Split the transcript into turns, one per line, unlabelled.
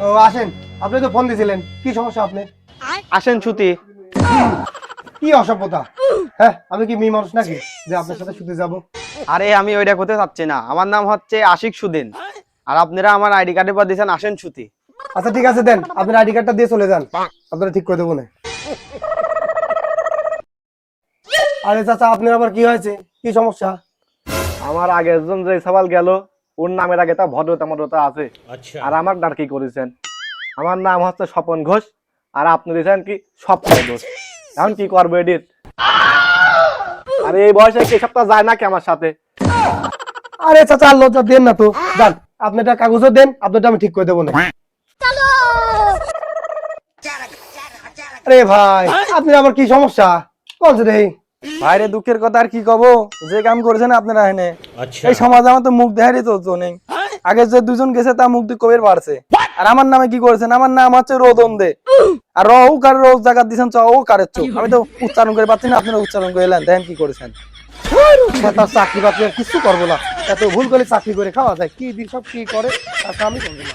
ও আসেন, আপনি তো ফোন দিয়েছিলেন, কি সমস্যা আপনি?
আসেন ছুটি।
কি অসভ্যতা! হ্যাঁ, আমি কি মেয়ে মানুষ নাকি যে আপনার সাথে শুতে যাব?
আরে আমি ওইটা করতে চাচ্ছি না, আমার নাম হচ্ছে আশিক সুদিন, আর আপনারা আমার আইডি কার্ডের পর দিয়েছেন আসেন ছুটি।
আচ্ছা ঠিক আছে, দেন আপনার আইডি কার্ডটা দিয়ে চলে যান, আপনারা ঠিক করে দেবো না। আরে চাচা, আপনার আবার কি হয়েছে, কি সমস্যা?
আমার আগের জন যে সওয়াল গেল, ওর নামের আগে তা ভদ্রতা মদ্রতা আছে। আর আমার নাম কি করেছেন? আমার নাম হচ্ছে স্বপন ঘোষ, আর আপনি দিয়েছেন কি স্বপ্ন ঘোষ। এখন কি করবো এডিট? আরে এই বয়সে কি সপ্তাহ যায় না কি আমার সাথে?
আরে চাচা, আর লজ্জা দেন না তো, যান আপনারটা কাগজও দেন, আপনারটা আমি ঠিক করে দেবো না। আরে ভাই, আপনার আবার কি সমস্যা কোন রে?
ভাইরে দুঃখের কথা আর কি কব, যে কাম করেছেন আপনারা এনে এই সমাজে আমার তো মুখ দেখারই তো নেই। আগে যে দুজন গেছে তা মুখ দিয়ে কবির বাড়ছে, আর আমার নামে কি করেছেন? আমার নাম হচ্ছে রোদন দে, আর রৌ কার রোজ জায়গা দিচ্ছেন চ ও কারের চোখ। আমি তো উচ্চারণ করে পাচ্ছি না, আপনারা উচ্চারণ করে এলেন, দেখেন কি করেছেন।
তার চাকরি বাকরি আর কিছু করবো না, এত ভুল করে চাকরি করে খাওয়া যায়, কি দিন সব কি করে, তা আমি করবো না।